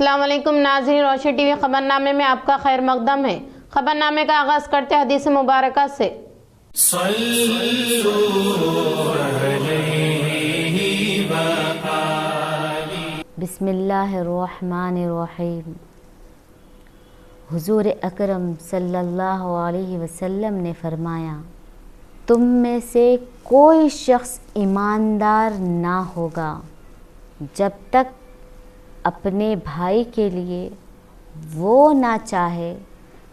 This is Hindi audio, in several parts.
अस्सलाम वालेकुम नाज़रीन, रोशनी टीवी खबरनामे में आपका खैर मकदम है। खबरनामे का आगाज़ करते हैं हदीस मुबारका से। बिस्मिल्लाहिर्रहमानिर्रहीम। हुजूर अकरम सल्लल्लाहु अलैहि वसल्लम ने फरमाया, तुम में से कोई शख्स ईमानदार ना होगा जब तक अपने भाई के लिए वो ना चाहे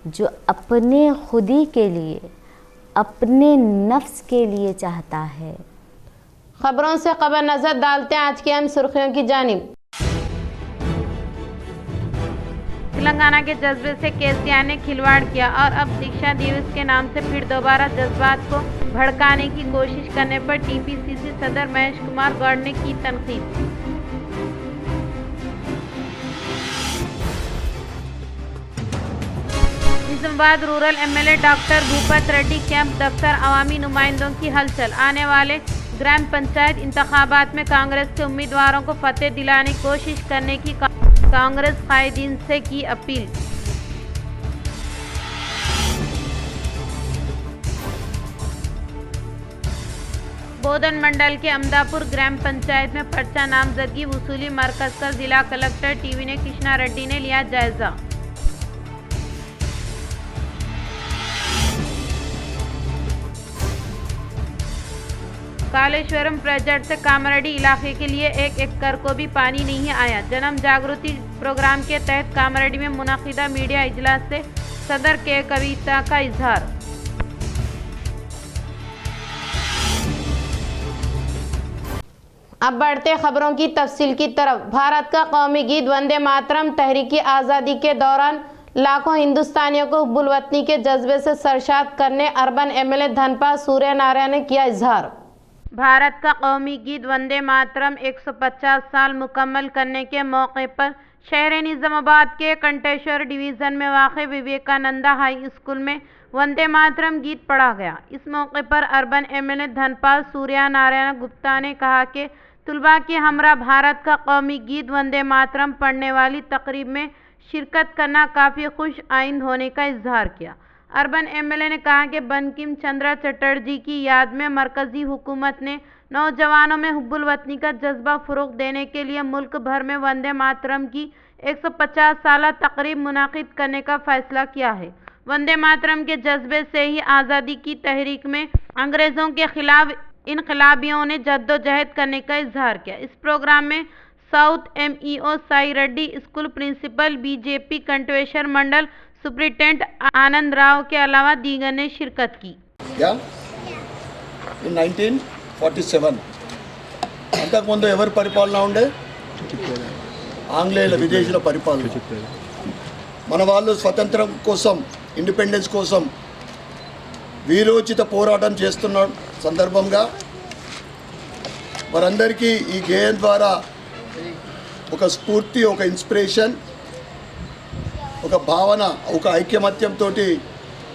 जो अपने खुदी के लिए, अपने नफ्स के लिए चाहता है। खबरों से खबर नजर डालते हैं आज की अहम सुर्खियों की जानिब। तेलंगाना के जज्बे से केसीआर ने खिलवाड़ किया और अब शिक्षा दिवस के नाम से फिर दोबारा जज्बात को भड़काने की कोशिश करने पर टीपीसीसी सदर महेश कुमार गौड़ ने की तनकीद। Nizamabad rural MLA doctor Bhupat Reddy camp दफ्तर अवामी नुमाइंदों की हलचल। आने वाले ग्राम पंचायत इंतखाबात में कांग्रेस के उम्मीदवारों को फतेह दिलाने की कोशिश करने की कांग्रेस कायदीन से की अपील। बोधन मंडल के अमदापुर ग्राम पंचायत में पर्चा नामजदगी वसूली मरकज का जिला कलेक्टर टीवी ने कृष्णा रेड्डी ने लिया जायजा। कालेश्वरम प्रोजेक्ट से कामारेड्डी इलाके के लिए 1 एकड़ को भी पानी नहीं आया। जन्म जागृति प्रोग्राम के तहत कामारेड्डी में मुनाकिदा मीडिया इजलास से सदर के कविता का इजहार। अब बढ़ते खबरों की तफसील की तरफ। भारत का कौमी गीत वंदे मातरम तहरीकी आज़ादी के दौरान लाखों हिंदुस्तानियों को हुब्बुल वतनी के जज्बे से सरशाद करने अर्बन एमएलए धनपाल सूर्य नारायण ने किया इजहार। भारत का कौमी गीत वंदे मातरम 150 साल मुकम्मल करने के मौके पर शहर निजामाबाद के कंटेश्वर डिवीज़न में वाक़ विवेकानंदा हाई स्कूल में वंदे मातरम गीत पढ़ा गया। इस मौके पर अर्बन एमएलए धनपाल सूर्य नारायण गुप्ता ने कहा कि तुलबा के हमरा भारत का कौमी गीत वंदे मातरम पढ़ने वाली तकरीब में शिरकत करना काफ़ी खुश आइंद होने का इजहार किया। अर्बन एमएलए ने कहा कि बंकिम चंद्र चटर्जी की याद में मरकजी हुकूमत ने नौजवानों में हुब्बुल वतनी का जज्बा फ़रोग़ देने के लिए मुल्क भर में वंदे मातरम की 150 साला तकरीब मुनाकिद करने का फ़ैसला किया है। वंदे मातरम के जज्बे से ही आज़ादी की तहरीक में अंग्रेज़ों के खिलाफ इनकलाबियों ने जद्दोजहद करने का इजहार किया। इस प्रोग्राम में south MEO Sai Reddy, school principal, BJP Kanteshwar mandal superintendent Anand Rao के अलावा दीगर ने शिरकत की। In 1947 అంతకుముందు ఎవరు పరిపాలన ఉండే? ఆంగ్లేయుల విదేశీయుల పరిపాలన. మన వాళ్ళు స్వతంత్రం కోసం, ఇండిపెండెన్స్ కోసం వీరోచిత పోరాటం చేస్తున్న సందర్భంగా వారందరికీ ఈ గేయం ద్వారా ఒక స్ఫూర్తి, ఒక ఇన్స్పిరేషన్, ఒక భావన, ఒక ఐక్యమత్యంతో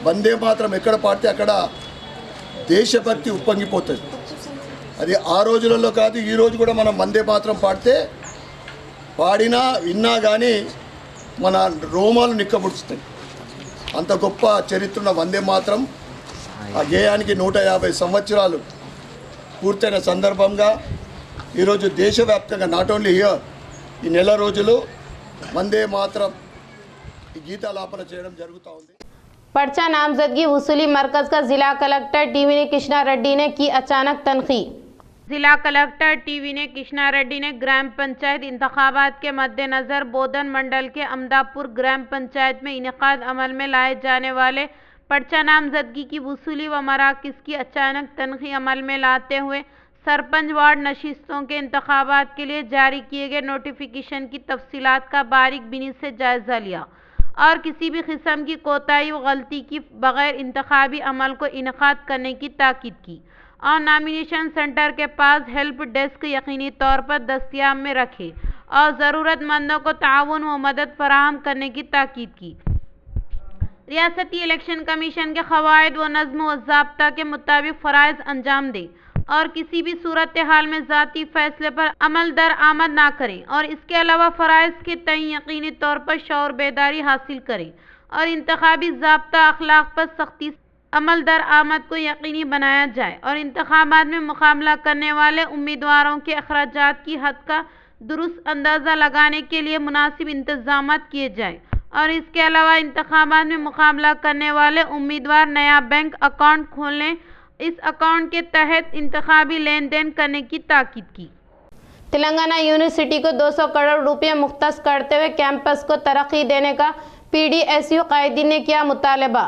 వందే మాత్రం ఎక్కడ పాడితే అక్కడ దేశభక్తి ఉప్పొంగిపోతుంది. అది ఆ రోజులలో కాదు, ఈ రోజు కూడా మనం వందే మాత్రం పాడినా విన్నా కానీ మన రోమాలు నిక్కబుడుస్తాయి. అంత గొప్ప చరిత్ర ఉన్న వందే మాత్రం ఆ గేయానికి 150 సంవత్సరాలు పూర్తయిన సందర్భంగా ఈరోజు దేశవ్యాప్తంగా నాట్ ఓన్లీ హియర్ ఈ నెల రోజులు వందే మాత్రం गीतालापन చేయడం జరుగుతూ ఉంది। पर्चा नामजदगी वसूली मरकज का जिला कलेक्टर टीवी ने कृष्णा रेड्डी ने की अचानक तनकीद। जिला कलेक्टर टीवी ने कृष्णा रेड्डी ने ग्राम पंचायत इंतखाबात के मद्देनज़र बोधन मंडल के अमदापुर ग्राम पंचायत में इनेकाद अमल में लाए जाने वाले पर्चा नामजदगी की वसूली व मराकिज़ की अचानक तनखी अमल में लाते हुए सरपंच वार्ड नशिस्तों के इंतखाबात के लिए जारी किए गए नोटिफिकेशन की तफसीलात का बारीक बिनी से जायज़ा लिया और किसी भी किस्म की कोताही व गलती की बगैर इंतखाबी अमल को इनेकाद करने की ताकीद की और नॉमिनेशन सेंटर के पास हेल्प डेस्क यकीनी तौर पर दस्तियाब में रखे और ज़रूरतमंदों को ताउन व मदद फराहम करने की ताकीद की। रियासती इलेक्शन कमीशन के क़वाइद व नज़्म व ज़ाब्ता के मुताबिक फ़राइज़ अंजाम दे। और किसी भी सूरत हाल में ज़ाती फैसले पर अमल दरआमद ना करें और इसके अलावा फ़राइज़ के तय यकीनी तौर पर शऊर बेदारी हासिल करें और इंतखाबी ज़ाब्ता अखलाक पर सख्ती से अमल दरआमद को यकीनी बनाया जाए और इंतखाबात में मुकाबला करने वाले उम्मीदवारों के अखराजात की हद का दुरुस्त अंदाज़ा लगाने के लिए मुनासिब इंतजाम किए जाएँ और इसके अलावा इंतखाबात में मुकाबला करने वाले उम्मीदवार नया बैंक अकाउंट खोलें। इस अकाउंट के तहत इंतखाबी लेन देन करने की ताकीद की। तेलंगाना यूनिवर्सिटी को 200 करोड़ रुपए मुख्तस करते हुए कैंपस को तरक्की देने का PDSU कायदीन ने किया मुतालबा।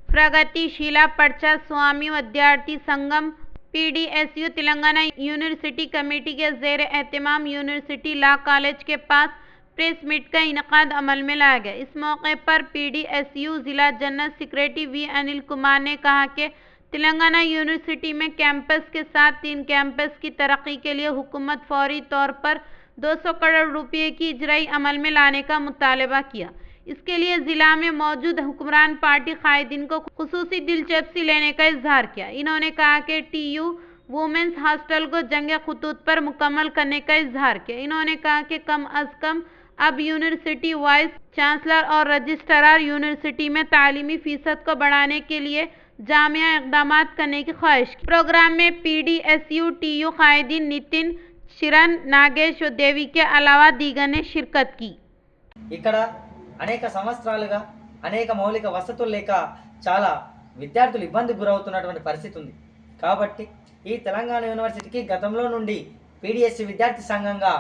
प्रगतिशीला पर्चा स्वामी विद्यार्थी संगम PDSU तेलंगाना यूनिवर्सिटी कमेटी के ज़ेर एहतमाम यूनिवर्सिटी लॉ कॉलेज के पास प्रेस मीट का इनकाद अमल में लाया गया। इस मौके पर PDSU जिला general secretary V Anil Kumar ने कहा कि तेलंगाना यूनिवर्सिटी में कैंपस के साथ 3 कैंपस की तरक्की के लिए हुकूमत फौरी तौर पर 200 करोड़ रुपये की इजराई अमल में लाने का मुतालबा किया। इसके लिए ज़िला में मौजूद हुक्मरान पार्टी कायदीन को खुसूसी दिलचस्पी लेने का इजहार किया। इन्होंने कहा कि TU वुमेंस हॉस्टल को जंगे खुतूत पर मुकम्मल करने का इजहार किया। इन्होंने कहा कि कम अज़ कम अब यूनिवर्सिटी वाइस चांसलर और रजिस्ट्रार यूनिवर्सिटी में तालीमी फ़ीसद को बढ़ाने के लिए जामिया इक़दाम करने की ख्वाहिश की। प्रोग्राम में PDSU TU कायदीन Nitin, Sheeran, Nagesh और देवी के अलावा दीगर ने शिरकत की। ఇక్కడ అనేక సంవత్సరాలుగా అనేక మౌలిక వసతులు లేక చాలా విద్యార్థులు ఇబ్బందికి గురవుతున్నటువంటి పరిస్థితి ఉంది। కాబట్టి ఈ తెలంగాణ యూనివర్సిటీకి గతంలో నుండి PDSU విద్యార్థి సంఘంగా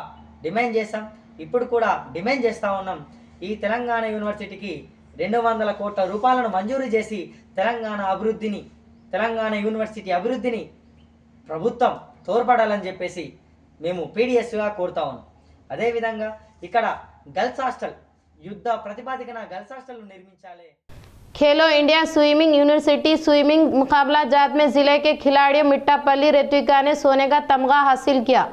డిమాండ్ చేశాం, ఇప్పుడు కూడా డిమాండ్ చేస్తూ ఉన్నాం। ఈ తెలంగాణ యూనివర్సిటీకి 200 కోట్ల రూపాయలను మంజూరు చేసి తెలంగాణ అభివృద్ధిని, తెలంగాణ యూనివర్సిటీ అభివృద్ధిని ప్రభుత్వం తోడ్పడాలని చెప్పేసి మేము PDSUగా కోరుతా ఉన్నాం। అదేవిధంగా ఇక్కడ గర్ల్స్ హాస్టల్ युद्ध प्रतिपादिकना गर्ल्स हॉस्टल निर्मिंचाले। खेलो इंडिया स्विमिंग यूनिवर्सिटी स्विमिंग मुकाबला जात में जिले के खिलाड़ियों मिट्टापल्ली ऋत्विका ने सोने का तमगा हासिल किया।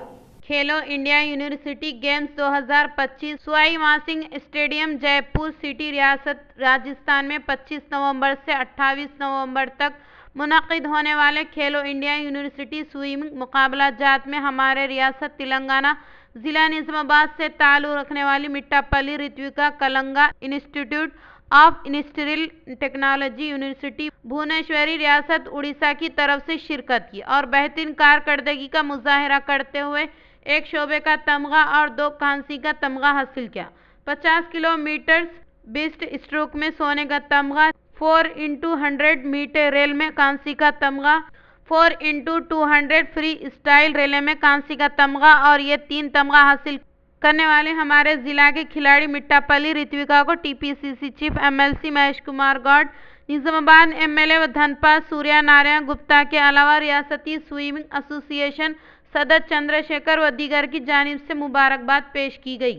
खेलो India university games 2025 Sawai Mansingh stadium Jaipur city रियासत राजस्थान में 25 नवंबर से 28 नवंबर तक मुनक़िद होने वाले खेलो इंडिया यूनिवर्सिटी स्विमिंग मुकाबला जात में हमारे रियासत तेलंगाना जिला निजामाबाद से ताल्लुक़ रखने वाली Mittapalli Ritvika Kalinga institute of industrial technology university भुवनेश्वरी रियासत उड़ीसा की तरफ से शिरकत की और बेहतरीन कारकर्दगी का मुजाहरा करते हुए 1 शोबे का तमगा और 2 कांसी का तमगा हासिल किया। 50 किलोमीटर बिस्ट स्ट्रोक में सोने का तमगा, 4x100 मीटर रेल में कांसी का तमगा, 4x200 फ्री स्टाइल रिले में कांसी का तमगा और ये 3 तमगा हासिल करने वाले हमारे जिला के खिलाड़ी मिट्टापल्ली ऋत्विका को TPCC chief MLC Mahesh Kumar Goud, Nizamabad MLA व धनपाल सूर्या नारायण गुप्ता के अलावा रियासती स्विमिंग एसोसिएशन सदर चंद्रशेखर व दीगर की जानिब से मुबारकबाद पेश की गई।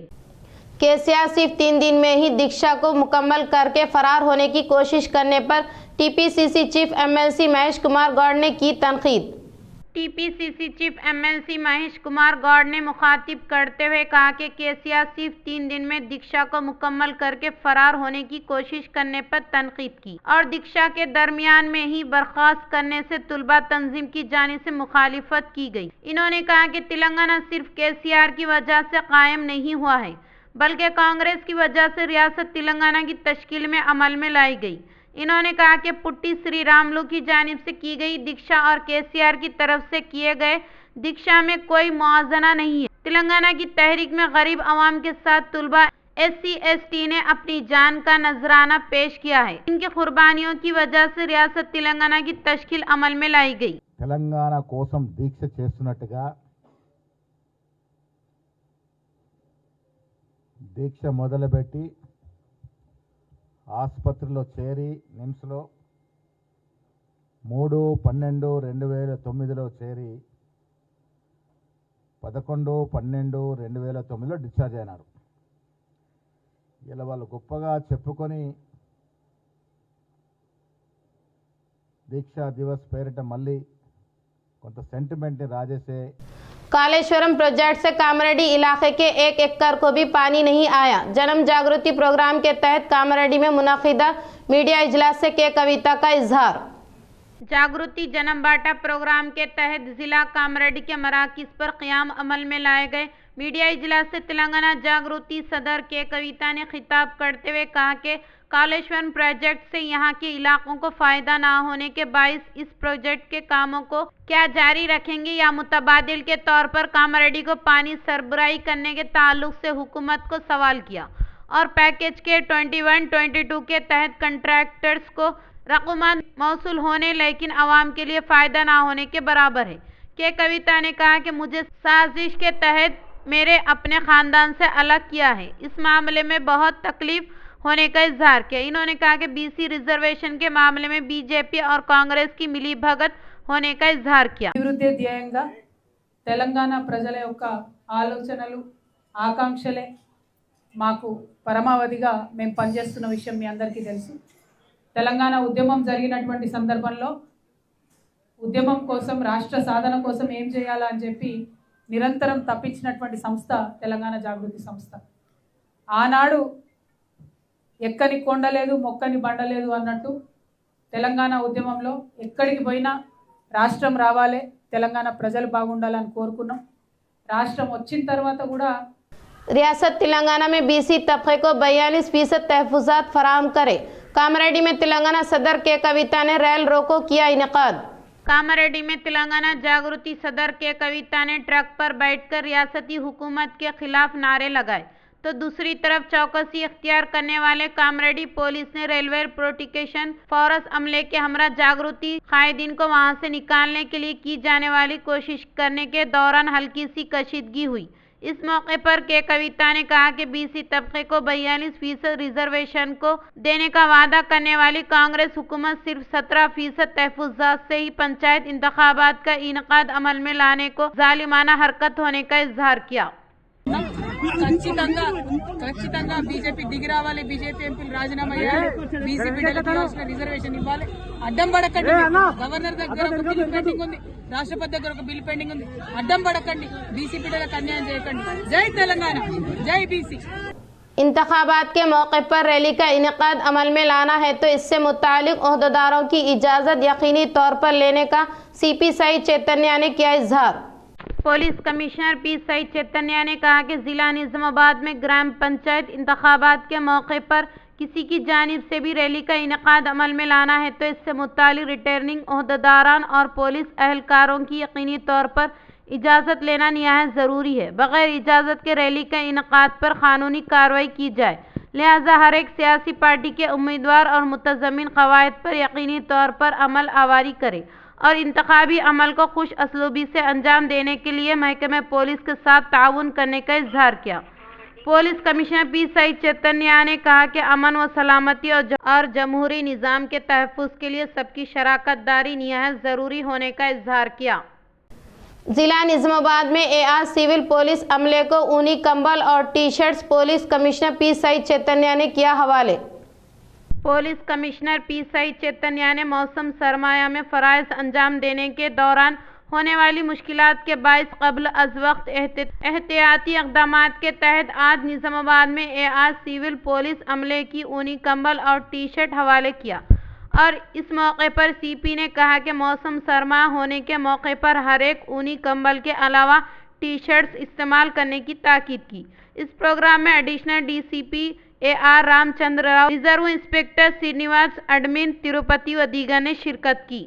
केसीआर सिर्फ 3 दिन में ही दीक्षा को मुकम्मल करके फरार होने की कोशिश करने पर TPCC chief MLC Mahesh Kumar Goud ने की तनकीद। TPCC chief MLC Mahesh Kumar Goud ने मुखातिब करते हुए कहा कि केसीआर सिर्फ 3 दिन में दीक्षा को मुकम्मल करके फरार होने की कोशिश करने पर तनकीद की और दीक्षा के दरमियान में ही बर्खास्त करने से तुलबा तंजीम की जानिब से मुखालिफत की गई। इन्होंने कहा कि तेलंगाना सिर्फ केसीआर की वजह से कायम नहीं हुआ है बल्कि कांग्रेस की वजह से रियासत तेलंगाना की तश्कील में अमल में लाई गई। इन्होंने कहा कि पुट्टी श्री रामलू की जानिब से की गई दीक्षा और केसीआर की तरफ से किए गए दीक्षा में कोई मुआवजा नहीं है। तेलंगाना की तहरीक में गरीब आवाम के साथ तुलबा SC/ST ने अपनी जान का नजराना पेश किया है। इनकी कुर्बानियों की वजह से रियासत तेलंगाना की तश्कील अमल में लाई गई। तेलंगाना कोसम दीक्षा చేస్తున్నట్టుగా దీక్ష మొదలుపెట్టి ఆసుపత్రిలో చేరి నిమ్స్లో 3/12/2009లో చేరి 11/12/2009లో డిశ్చార్జ్ అయినారు। ఇలా వాళ్ళు గొప్పగా చెప్పుకొని దీక్షా దివస్ పేరిట మళ్ళీ కొంత సెంటిమెంట్ని రాజేసే कालेश्वरम प्रोजेक्ट से कामरेड्डी इलाके के 1 एकड़ को भी पानी नहीं आया। जन्म जागृति प्रोग्राम के तहत कामरेड्डी में मुनक़िदा मीडिया इजलास से के कविता का इजहार। जागृति जन्म बांटा प्रोग्राम के तहत जिला कामरेड्डी के मराकज़ पर क़याम अमल में लाए गए मीडिया इजलास से तेलंगाना जागृति सदर के कविता ने खिताब करते हुए कहा कि कालेश्वरम प्रोजेक्ट से यहाँ के इलाकों को फ़ायदा ना होने के बाइस इस प्रोजेक्ट के कामों को क्या जारी रखेंगे या मुतबादिल के तौर पर कामरेड्डी को पानी सरबराही करने के ताल्लुक से हुकूमत को सवाल किया और पैकेज के 21-22 के तहत कंट्रैक्टर्स को रकूमत मौसूल होने लेकिन आवाम के लिए फ़ायदा ना होने के बराबर है। के कविता ने कहा कि मुझे साजिश के तहत मेरे अपने ख़ानदान से अलग किया है, इस मामले में बहुत तकलीफ होने का इजहार किया। इन्होंने कहा कि बीसी रिजर्वेशन के मामले में बीजेपी और कांग्रेस की मिलीभगत होने का इजहार किया। అభివృద్ధి ధ్యేయంగా తెలంగాణ ప్రజల యొక్క ఆలోచనలు ఆకాంక్షలే మాకు పరమావధిగా మేము పనిచేస్తున్న విషయం మీ అందరికీ తెలుసు। తెలంగాణ ఉద్యమం జరిగినటువంటి సందర్భంలో ఉద్యమం కోసం రాష్ట్ర సాధన కోసం ఏం చేయాలా అని చెప్పి నిరంతరం తప్పించినటువంటి సంస్థ తెలంగాణ జాగృతి సంస్థ। ఆనాడు ఎక్కని కొండలేదు మొక్కని బండలేదు అన్నట్టు తెలంగాణ ఉద్యమంలో ఎక్కడికి పోయినా రాష్ట్రం రావాలి, తెలంగాణ ప్రజలు బాగుండాలని కోరుకున్నాం। రాష్ట్రం వచ్చిన తర్వాత కూడా रियासत तेलंगाना में बीसी तबके को 42% तहफुजात फराहम करे। कामरेड्डी में तेलंगाना सदर के कविता ने रैल रोको किया इनेकाद। कामरेड्डी में तेलंगाना जागृति सदर के कविता ने ट्रक पर बैठकर रियासती हुकूमत के खिलाफ नारे लगाए, तो दूसरी तरफ चौकसी इख्तियार करने वाले कामरेड्डी पुलिस ने रेलवे प्रोटेक्शन फोर्स अमले के हमरा जागृति कायदीन को वहां से निकालने के लिए की जाने वाली कोशिश करने के दौरान हल्की सी कशीदगी हुई। इस मौके पर के कविता ने कहा कि बीसी तबके को 42% रिजर्वेशन को देने का वादा करने वाली कांग्रेस हुकूमत सिर्फ 17% तहफुजात से ही पंचायत इंतखाबात का इनकाद अमल में लाने को जालिमाना हरकत होने का इजहार किया। ఖచ్చితంగా బీజేపీ దిగి రావాలి, బీజేపీ ఎంపీలు రాజీనామా చేయాలి, బీసీ బిడ్డలకు రిజర్వేషన్ ఇవ్వాలి। అడ్డం పడకండి, గవర్నర్ దగ్గర ఒక బిల్ పెండింగ్ ఉంది, రాష్ట్రపతి దగ్గర ఒక బిల్ పెండింగ్ ఉంది, అడ్డం పడకండి, బీసీ బిడ్డలకు అన్యాయం చేయకండి। జై తెలంగాణ, జై బీసీ। इंतखाबात के मौके पर रैली का इनेकाद अमल में लाना है तो इससे मुतालिक ओहदेदारों की इजाज़त यकीनी तौर पर लेने का सीपी साई चैतन्य ने किया इजहार। Police commissioner P Sai Chaitanya ने कहा कि जिला निजामाबाद में ग्राम पंचायत इंतखाबात के मौके पर किसी की जानिब से भी रैली का इनेकाद अमल में लाना है तो इससे मुतालिक रिटर्निंग ओहदेदारान और पुलिस अहलकारों की यकीनी तौर पर इजाज़त लेना निहायत ज़रूरी है। बग़ैर इजाज़त के रैली का इनेकाद पर कानूनी कार्रवाई की जाए, लिहाजा हर एक सियासी पार्टी के उम्मीदवार और मुतज़म्मिन क़वायद पर यकीनी तौर पर अमल आवारी करे और इंतखाबी अमल को खुश असलूबी से अंजाम देने के लिए महकमे पुलिस के साथ ताउन करने का इजहार किया। Police commissioner P Sai Chaitanya ने कहा कि अमन व सलामती और जमहूरी निज़ाम के तहफ़्फ़ुज़ के लिए सबकी शराकत दारी निहायत ज़रूरी होने का इजहार किया। जिला निजामाबाद में एआर सिविल पुलिस अमले को ऊनी कंबल और T shirts police commissioner P Sai Chaitanya ने किया हवाले। Police commissioner P Sai Chaitanya ने मौसम सरमाया में फ़राइज़ अंजाम देने के दौरान होने वाली मुश्किलात के बाइस कबल अज वक्त एहतियाती इक़दामात के तहत आज निज़ामाबाद में एआर सिविल पुलिस अमले की ऊनी कंबल और टी शर्ट हवाले किया और इस मौके पर सीपी ने कहा कि मौसम सरमा होने के मौके पर हर एक ऊनी कंबल के अलावा टी शर्ट्स इस्तेमाल करने की ताकीद की। इस प्रोग्राम में additional DCP AR Ramachandra Rao, reserve inspector Srinivas admin Tirupati व दीगर ने शिरकत की।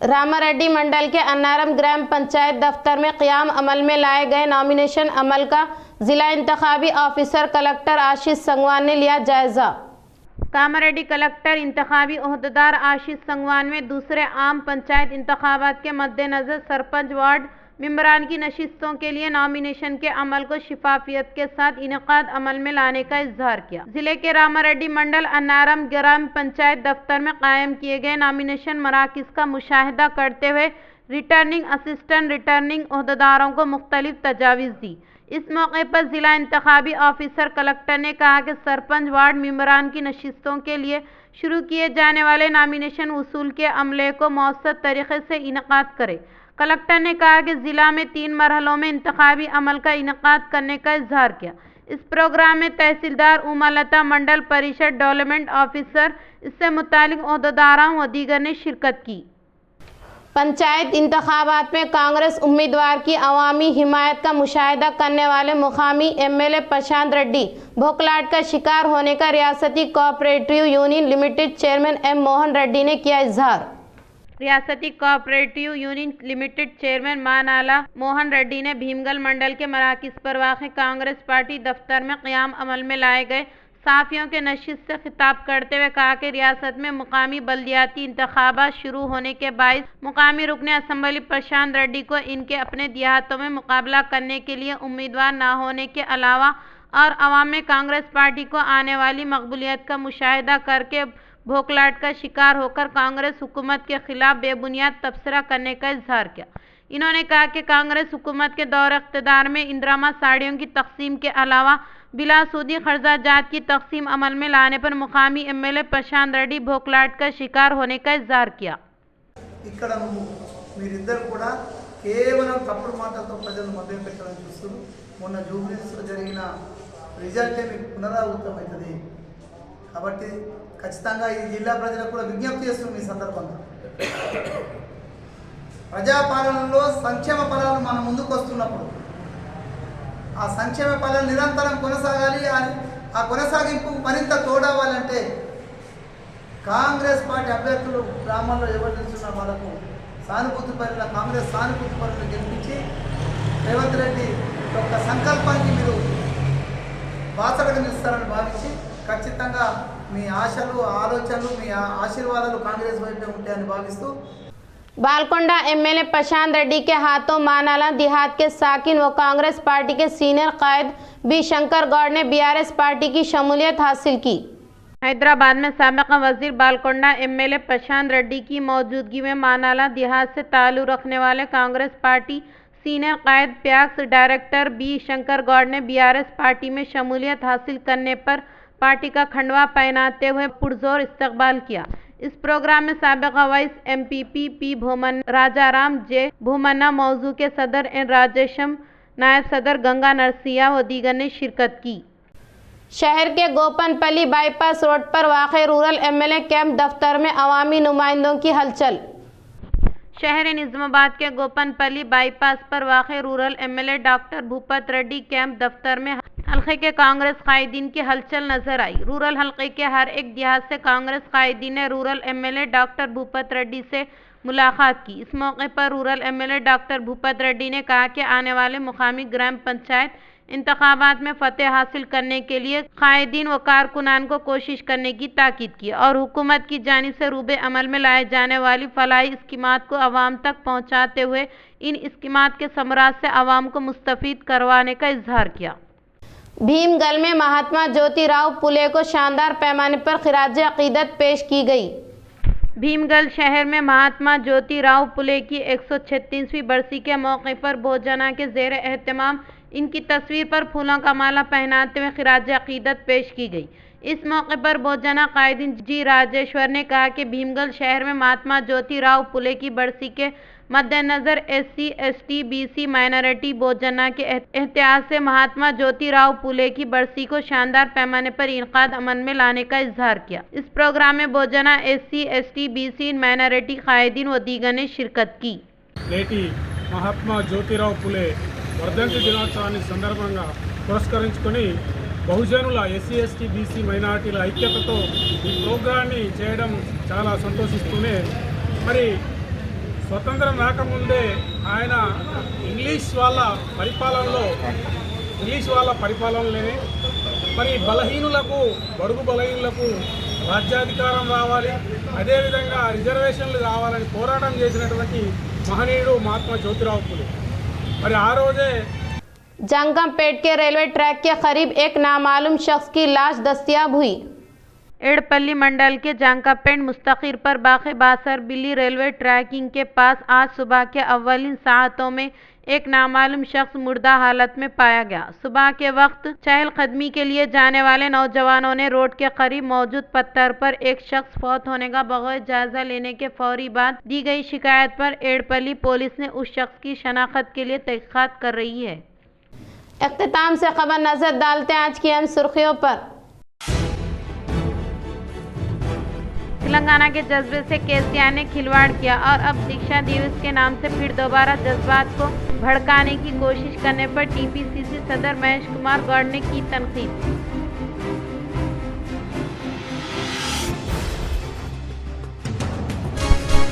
रामारेड्डी मंडल के अन्नारम ग्राम पंचायत दफ्तर में क़याम अमल में लाए गए नॉमिनेशन अमल का जिला इंतखाबी ऑफिसर कलेक्टर आशीष संगवान ने लिया जायजा। कामारेड्डी कलेक्टर इंतखाबी ओहदेदार आशीष संगवान में दूसरे आम पंचायत इंतखाबात के मद्देनज़र सरपंच वार्ड मेंबरान की नशिस्तों के लिए नॉमिनेशन के अमल को शिफाफियत के साथ इनेकाद अमल में लाने का इजहार किया। जिले के रामारेड्डी मंडल अन्नारम ग्राम पंचायत दफ्तर में कायम किए गए नॉमिनेशन मराकज़ का मुशाहिदा करते हुए रिटर्निंग असिस्टेंट रिटर्निंग ओहदेदारों को मुख्तलिफ तजावीज़ दी। इस मौके पर जिला इंतखाबी ऑफिसर कलेक्टर ने कहा कि सरपंच वार्ड मेंबरान की नशिस्तों के लिए शुरू किए जाने वाले नॉमिनेशन वसूल के अमले को मौसर तरीके से इनेकाद करे। कलेक्टर ने कहा कि ज़िला में 3 मरहलों में इंतखाबी अमल का इनेकाद करने का इजहार किया। इस प्रोग्राम में तहसीलदार उमालता, मंडल परिषद डेवलपमेंट ऑफिसर, इससे मुतालिक ओहदेदारों व दीगर ने शिरकत की। पंचायत इंतखाबात में कांग्रेस उम्मीदवार की अवामी हिमायत का मुशाहिदा करने वाले मुकामी एमएलए प्रशांत रेड्डी भोकलाट का शिकार होने का रियासती cooperative union limited chairman M Mohan Reddy ने किया इजहार। रियासती cooperative union limited chairman Manala Mohan Reddy ने भीमगल मंडल के मराकज़ पर वाक़ कांग्रेस पार्टी दफ्तर में क़याम अमल में लाए गए साफियों के नशिस्त से खिताब करते हुए कहा कि रियासत में मुकामी बल्दियाती इंतखाबात शुरू होने के बायस मुकामी रुकने असम्बली प्रशांत रेड्डी को इनके अपने देहातों में मुकाबला करने के लिए उम्मीदवार न होने के अलावा और अवाम में कांग्रेस पार्टी को आने वाली मकबूलियत का मुशाहिदा करके भोकलाट का शिकार होकर कांग्रेस हुकूमत के खिलाफ बेबुनियाद तबसरा करने का इजहार किया। इन्होंने कहा कि कांग्रेस हुकूमत के दौर इक़्तिदार में इंदिरा साड़ियों की तकसीम के अलावा बिलासूदी खर्चाजात की तकसीम अमल में लाने पर मुकामी एमएलए प्रशांत रेड्डी भोकलाट का शिकार होने का इजहार किया। ఇక్కడ మీరిద్దరు కూడా కేవలం తప్పుడు మాటలతో ప్రజలను మభ్యపెట్టాలని చూస్తున్నారు। మొన్న జూబ్లీస్లో జరిగిన రిజల్టే మీకు పునరావృతమవుతుంది కాబట్టి ఖచ్చితంగా ఈ జిల్లా ప్రజలకు కూడా విజ్ఞప్తి చేస్తున్నాం। ఈ సందర్భంగా ప్రజాపాలనలో సంక్షేమ ఫలాలు మన ముందుకు వస్తున్నప్పుడు ఆ సంక్షేమ ఫలాలు నిరంతరం కొనసాగాలి। ఆ కొనసాగింపు మరింత తోడవాలంటే కాంగ్రెస్ పార్టీ అభ్యర్థులు గ్రామాల్లో ఎవరు నిలుచున్న వాళ్ళకు సానుభూతి పరుల కాంగ్రెస్ సానుభూతి పరులను గెలిపించి రేవంత్ రెడ్డి యొక్క సంకల్పానికి మీరు బాసటగా నిలుస్తారని భావించి ఖచ్చితంగా మీ ఆశలు ఆలోచనలు మీ ఆశీర్వాదాలు కాంగ్రెస్ వైపే ఉంటాయని భావిస్తూ बालकोंडा एमएलए प्रशांत रेड्डी के हाथों मानाला देहात के साकिन व कांग्रेस पार्टी के सीनियर कायद बी शंकर गौड़ ने बीआरएस पार्टी की शमूलियत हासिल की। हैदराबाद में साबिक़ा वजीर बालकोंडा एमएलए प्रशांत रेड्डी की मौजूदगी में मानाला देहात से ताल्लुक़ रखने वाले कांग्रेस पार्टी सीनियर कायद PACS director B Shankar Goud ने बीआरएस पार्टी में शमूलियत हासिल करने पर पार्टी का खंडवा पहनाते हुए पुरजोर इस्तकबाल किया। इस प्रोग्राम में साबिक़ा vice MPP P Bhuman Rajaram J Bhumanna मौजू के सदर एन राजेशम नायब सदर गंगा नरसिया व दीगर ने शिरकत की। शहर के गोपनपल्ली बाईपास रोड पर वाक़ रूरल एमएलए कैंप दफ्तर में अवामी नुमाइंदों की हलचल। शहर निज़ामाबाद के गोपनपल्ली बाईपास पर वाक़ rural MLA doctor Bhupat Reddy camp दफ्तर में हल्के के कांग्रेस कायदीन की हलचल नजर आई। रूरल हल्के के हर एक देहात से कांग्रेस कायदीन ने rural MLA doctor Bhupat Reddy से मुलाकात की। इस मौके पर rural MLA doctor Bhupat Reddy ने कहा कि आने वाले मुकामी ग्राम पंचायत इंतखाबात में फतेह हासिल करने के लिए कायदीन व कारकुनान को कोशिश करने की ताकीद की और हुकूमत की जानिब से रूबे अमल में लाए जाने वाली फलाही स्कीमात को अवाम तक पहुँचाते हुए इन स्कीमात के समरात से अवाम को मुस्तफ़ीद करवाने का इजहार किया। भीमगल में महात्मा ज्योतिराव फुले को शानदार पैमाने पर खिराज अकीदत पेश की गई। भीमगल शहर में महात्मा ज्योतिराव फुले की 136वीं बरसी के मौके पर भोजना के ज़ेर एहतमाम इनकी तस्वीर पर फूलों का माला पहनाते हुए खिराज अकीदत पेश की गई। इस मौके पर भोजना कायदीन जी राजेश्वर ने कहा कि भीमगल शहर में महात्मा ज्योतिराव फुले की बरसी के मद्देनज़र SC ST BC माइनॉरिटी भोजना के एहतियात से महात्मा ज्योतिराव फुले की बरसी को शानदार पैमाने पर इनकाद अमल में लाने का इजहार किया। इस प्रोग्राम में भोजना SC ST BC माइनॉरिटी कायदीन व दीगर ने शिरकत की। నేటి మహాత్మా జ్యోతిరావు ఫులే వర్ధంతి దినోత్సవాన్ని సందర్భంగా పురస్కరించుకొని బహుజనుల SC ST BC మైనారిటీల ఐక్యతతో ఈ ప్రోగ్రాన్ని చేయడం చాలా సంతోషిస్తూనే మరి స్వతంత్రం రాకముందే ఆయన ఇంగ్లీష్ వాళ్ళ పరిపాలనలోనే మరి బలహీనులకు బడుగు బలహీనులకు రాజ్యాధికారం రావాలి, అదేవిధంగా రిజర్వేషన్లు కావాలని పోరాటం చేసినటువంటి మహనీయుడు మహాత్మా జ్యోతిరావు ఫులే। మరి ఆ రోజే जंगमपेट के रेलवे ट्रैक के करीब एक नामालूम शख्स की लाश दस्तयाब हुई। एड़पल्ली मंडल के जंगमपेट मुस्तकिर पर बाक़ी बासर बिल्ली रेलवे ट्रैकिंग के पास आज सुबह के अव्वलिन साअतों में एक नामालूम शख्स मुर्दा हालत में पाया गया। सुबह के वक्त चहलकदमी के लिए जाने वाले नौजवानों ने रोड के करीब मौजूद पत्थर पर एक शख्स फौत होने का बगैर जायजा लेने के फौरी बाद दी गई शिकायत पर एड़पल्ली पुलिस ने उस शख्स की शनाख्त के लिए तहकीकात कर रही है। इख्तिताम से खबर नजर डालते हैं आज की अहम सुर्खियों पर। तेलंगाना के जज्बे से केसीआर ने खिलवाड़ किया और अब शिक्षा दिवस के नाम से फिर दोबारा जज्बात को भड़काने की कोशिश करने पर टीपीसीसी सदर महेश कुमार गौड़ ने की तनकीद।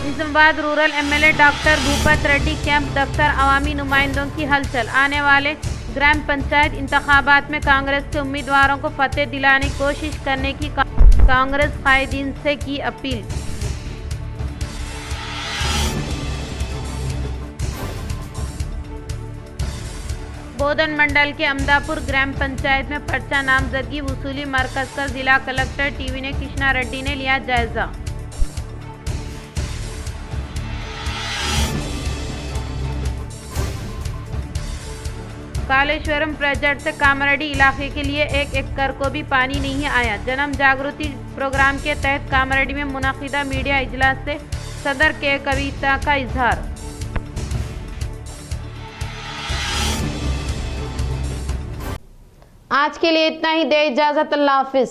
Nizamabad rural MLA doctor Bhupat Reddy camp दफ्तर अवामी नुमाइंदों की हलचल। आने वाले ग्राम पंचायत इंतखाबात में कांग्रेस के उम्मीदवारों को फतेह दिलाने की कोशिश करने की कांग्रेस कायदीन से की अपील। बोधन मंडल के अमदापुर ग्राम पंचायत में पर्चा नामजदगी वसूली मरकज का जिला कलेक्टर टीवी ने कृष्णा रेड्डी ने लिया जायजा। कालेश्वरम प्रोजेक्ट से कामारेड्डी इलाके के लिए 1 एकड़ को भी पानी नहीं आया। जन्म जागृति प्रोग्राम के तहत कामारेड्डी में मुनाकिदा मीडिया इजलास से सदर के कविता का इजहार। आज के लिए इतना ही, दे इजाजत, अल्लाह हाफिज।